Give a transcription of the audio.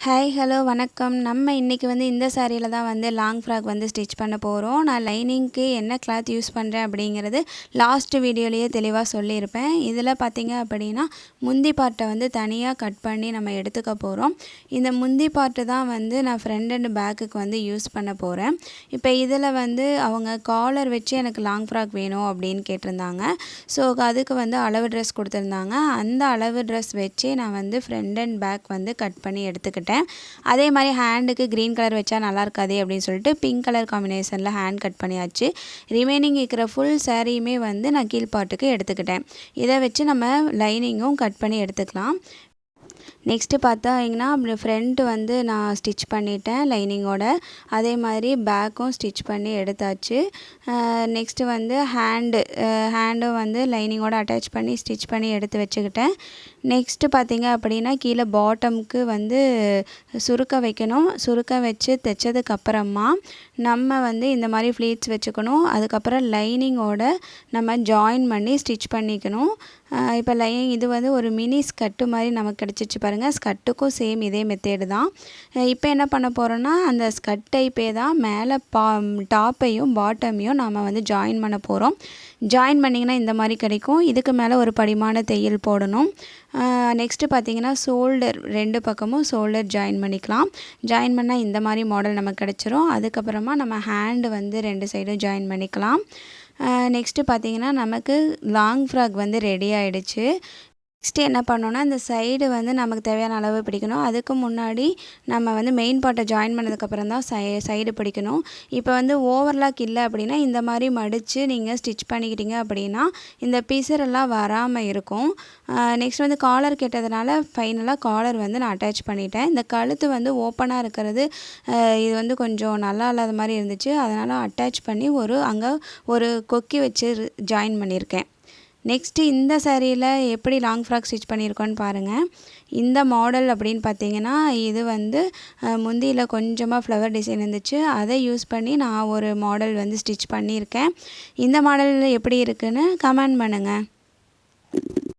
Hi hello வணக்கம். நம்ம இன்றைக்கி இந்த சாரியில் தான் லாங் ஃப்ராக் ஸ்டிச் பண்ண போகிறோம். நான் லைனிங்க்கு என்ன கிளாத் யூஸ் பண்ணுறேன் அப்படிங்கிறது லாஸ்ட் வீடியோலேயே தெளிவாக சொல்லியிருப்பேன். இதில் பார்த்திங்க அப்படின்னா முந்தி பார்ட்டை தனியாக கட் பண்ணி நம்ம எடுத்துக்க போகிறோம். இந்த முந்தி பார்ட்டு தான் நான் ஃப்ரண்ட் அண்ட் பேக்குக்கு யூஸ் பண்ண போகிறேன். இப்போ இதில் அவங்க காலர் வச்சு எனக்கு லாங் ஃப்ராக் வேணும் அப்படின்னு கேட்டிருந்தாங்க. ஸோ அதுக்கு அளவு ட்ரெஸ் கொடுத்துருந்தாங்க. அந்த அளவு ட்ரெஸ் வச்சே நான் ஃப்ரண்ட் அண்ட் பேக் கட் பண்ணி எடுத்துக்கிட்டேன். அதே மாதிரி ஹேண்டுக்கு க்ரீன் கலர் வச்சா நல்லா இருக்காதே அப்படின்னு சொல்லிட்டு பிங்க் கலர் காம்பினேஷனில் ஹேண்ட் கட் பண்ணியாச்சு. ரிமைனிங் இருக்கிற ஃபுல் சாரியுமே நான் கீழ்பாட்டுக்கு எடுத்துக்கிட்டேன். இதை வச்சு நம்ம லைனிங்கும் கட் பண்ணி எடுத்துக்கலாம். நெக்ஸ்ட்டு பார்த்தாங்கன்னா அப்படி ஃப்ரண்ட்டு நான் ஸ்டிச் பண்ணிட்டேன் லைனிங்கோட. அதே மாதிரி பேக்கும் ஸ்டிச் பண்ணி எடுத்தாச்சு. நெக்ஸ்ட்டு ஹேண்டும் லைனிங்கோட அட்டாச் பண்ணி ஸ்டிச் பண்ணி எடுத்து வச்சுக்கிட்டேன். நெக்ஸ்ட்டு பார்த்திங்க அப்படின்னா கீழே பாட்டமுக்கு சுருக்க வைக்கணும். சுருக்க வச்சு தைச்சதுக்கப்புறமா நம்ம இந்த மாதிரி ஃப்ளீட்ஸ் வச்சுக்கணும். அதுக்கப்புறம் லைனிங்கோட நம்ம ஜாயின் பண்ணி ஸ்டிச் பண்ணிக்கணும். இப்போ இது ஒரு மினி ஸ்கர்ட்டு மாதிரி நமக்கு கிடச்சிச்சு பாருங்கள். ஸ்கர்ட்டுக்கும் சேம் இதே மெத்தேடு தான். இப்போ என்ன பண்ண போகிறோன்னா அந்த ஸ்கர்ட் டைப்பே தான் மேலே டாப்பையும் பாட்டமையும் நாம் ஜாயின் பண்ண போகிறோம். ஜாயின் பண்ணிங்கன்னா இந்த மாதிரி கிடைக்கும். இதுக்கு மேலே ஒரு படிமான தையல் போடணும். நெக்ஸ்ட்டு பார்த்திங்கன்னா ஷோல்டர் 2 பக்கமும் ஷோல்டர் ஜாயின் பண்ணிக்கலாம். ஜாயின் பண்ணால் இந்த மாதிரி மாடல் நமக்கு கிடச்சிரும். அதுக்கப்புறமா நம்ம ஹேண்டு 2 சைடும் ஜாயின் பண்ணிக்கலாம். நெக்ஸ்ட்டு பார்த்திங்கன்னா நமக்கு லாங் ஃப்ராக் ரெடி ஆகிடுச்சு. நெக்ஸ்ட்டு என்ன பண்ணோன்னா இந்த சைடு நமக்கு தேவையான அளவு பிடிக்கணும். அதுக்கு முன்னாடி நம்ம மெயின் பார்ட்டை ஜாயின் பண்ணதுக்கப்புறம் தான் சைடு பிடிக்கணும். இப்போ ஓவர்லாக் இல்லை அப்படின்னா இந்த மாதிரி மடித்து நீங்கள் ஸ்டிச் பண்ணிக்கிட்டீங்க அப்படின்னா இந்த பிசரெல்லாம் வராமல் இருக்கும். நெக்ஸ்ட் காலர் கேட்டதுனால ஃபைனலாக காலர் நான் அட்டாச் பண்ணிட்டேன். இந்த கழுத்து ஓப்பனாக இருக்கிறது இது கொஞ்சம் நல்லா இல்லாத மாதிரி இருந்துச்சு. அதனால் அட்டாச் பண்ணி அங்கே ஒரு கொக்கி வச்சு ஜாயின் பண்ணியிருக்கேன். நெக்ஸ்ட்டு இந்த சாரியில் எப்படி லாங் ஃப்ராக் ஸ்டிச் பண்ணியிருக்கோன்னு பாருங்கள். இந்த மாடல் அப்படின்னு பார்த்தீங்கன்னா இது முந்தியில் கொஞ்சமாக ஃப்ளவர் டிசைன் இருந்துச்சு. அதை யூஸ் பண்ணி நான் ஒரு மாடல் ஸ்டிச் பண்ணியிருக்கேன். இந்த மாடல் எப்படி இருக்குன்னு கமெண்ட் பண்ணுங்கள்.